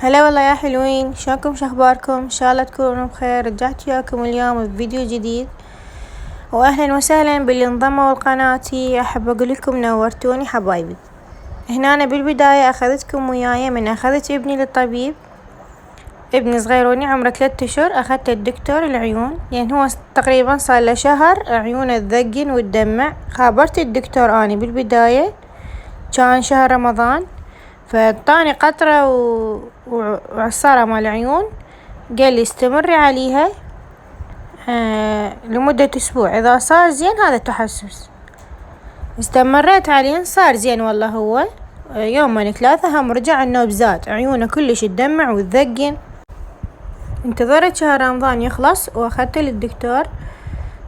هلا والله يا حلوين، شلونكم شخباركم؟ ان شاء الله تكونوا بخير. رجعت وياكم اليوم بفيديو جديد، واهلا وسهلا باللي انضموا لقناتي. احب اقول لكم نورتوني حبايبي. هنا أنا بالبداية اخذتكم وياي من اخذت ابني للطبيب. ابني صغيروني عمره 3 اشهر، اخذت الدكتور العيون لان هو تقريبا صار له شهر عيونه تذقن وتدمع. خابرت الدكتور اني بالبداية كان شهر رمضان، فاعطاني قطرة وعصارة مال عيون، قال لي استمري عليها لمدة اسبوع، اذا صار زين هذا تحسس. استمريت عليه صار زين والله. هو يومين 3 هم رجع النوب زاد، عيونه كلش تدمع وتذقن. انتظرت شهر رمضان يخلص واخذته للدكتور،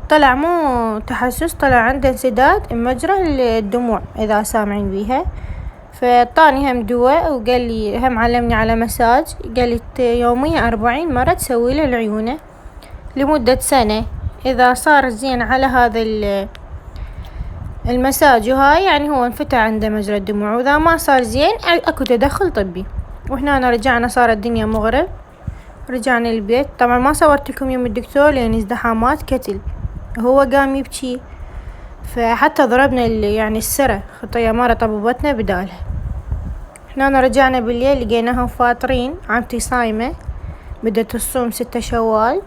طلع مو تحسس، طلع عنده انسداد مجرى الدموع اذا سامعين بيها. فاعطاني هم دواء وقال لي هم علمني على مساج، قال لي يوميا 40 مرة تسوي له العيونة لمدة سنة. اذا صار زين على هذا المساج وهاي يعني هو انفتح عنده مجرى الدموع، واذا ما صار زين اكو تدخل طبي. وهنا رجعنا، صارت الدنيا مغرب، رجعنا البيت. طبعا ما صورت لكم يوم الدكتور لان ازدحامات كتل، هو قام يبكي فحتى ضربنا يعني السرة خطية مرة طبوبتنا بدالها. هنا رجعنا بالليل لقيناهم فاطرين، عمتي صايمة بدت الصوم 6 شوال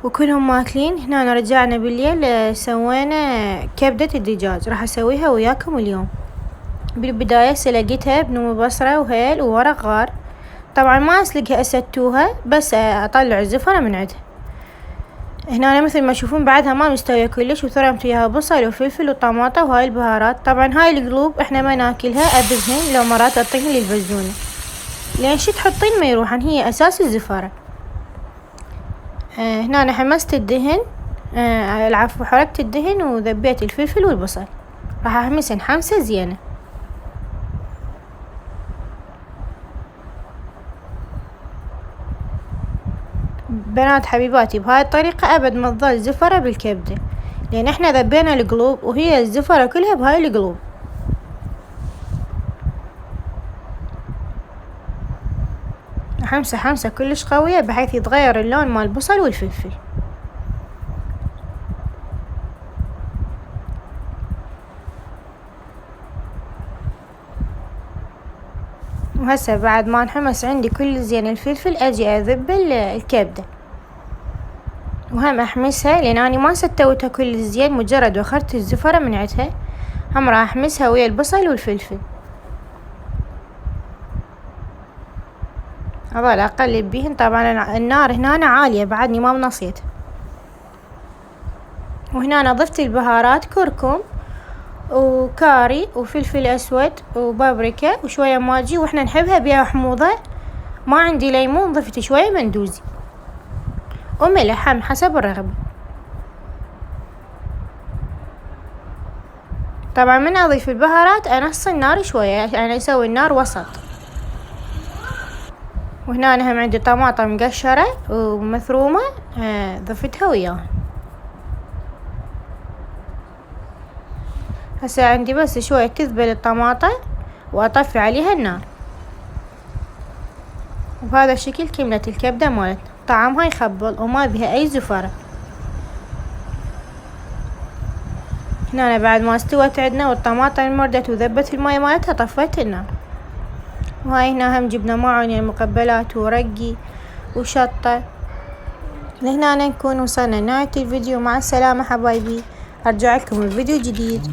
وكلهم ماكلين. هنا رجعنا بالليل سوينا كبدة الدجاج، راح اسويها وياكم اليوم. بالبداية سلقتها بنوم بصرة وهيل وورق غار، طبعا ما اسلقها اسدتوها بس اطلع الزفرة من عندها. هنا مثل ما تشوفون بعدها ما مستوية كلش، وثرمت وياها بصل وفلفل وطماطة وهاي البهارات. طبعا هاي القلوب احنا ما ناكلها، اذبهن لو مرات اعطيهن للبزونة لان شي تحطين ما يروحن، هي اساس الزفارة. هنا أنا حمست الدهن، العفو حركت الدهن وذبيت الفلفل والبصل، راح احمسن حمسة زينة. بنات حبيباتي بهاي الطريقة ابد ما تظل زفرة بالكبدة، لان احنا ذبينا القلوب وهي الزفرة كلها بهاي القلوب. حمسة كلش قوية بحيث يتغير اللون مال البصل والفلفل. وهسه بعد ما انحمس عندي كل زين الفلفل اجي اذب الكبدة، وهم احمسها لان اني ما ستوتها كل زين، مجرد واخرت الزفرة من عندها هم راح احمسها ويا البصل والفلفل. اظل اقلب بيهن، طبعا النار هنا عالية بعدني ما منصيت. وهنا ضفت البهارات كركم وكاري وفلفل اسود وبابريكا وشوية ماجي، واحنا نحبها بيها حموضة. ما عندي ليمون ضفت شوية مندوزي وملح هم حسب الرغبة. طبعا من اضيف البهارات انص النار شوية يعني اسوي النار وسط. وهنا هم عندي طماطم مقشرة ومثرومة ضفتها وياها. هسه عندي بس شوية تذبل الطماطم واطفي عليها النار، وبهذا الشكل كملت الكبدة مالتنا. طعمها يخبل وما بها اي زفرة. هنا بعد ما استوت عندنا والطماطم مردت وذبت الماء مالتها طفيت النار. وهاي هنا هم جبنا معون المقبلات ورقي وشطة. لهنا نكون وصلنا نهاية الفيديو. مع السلامة حبايبي، ارجع لكم الفيديو جديد.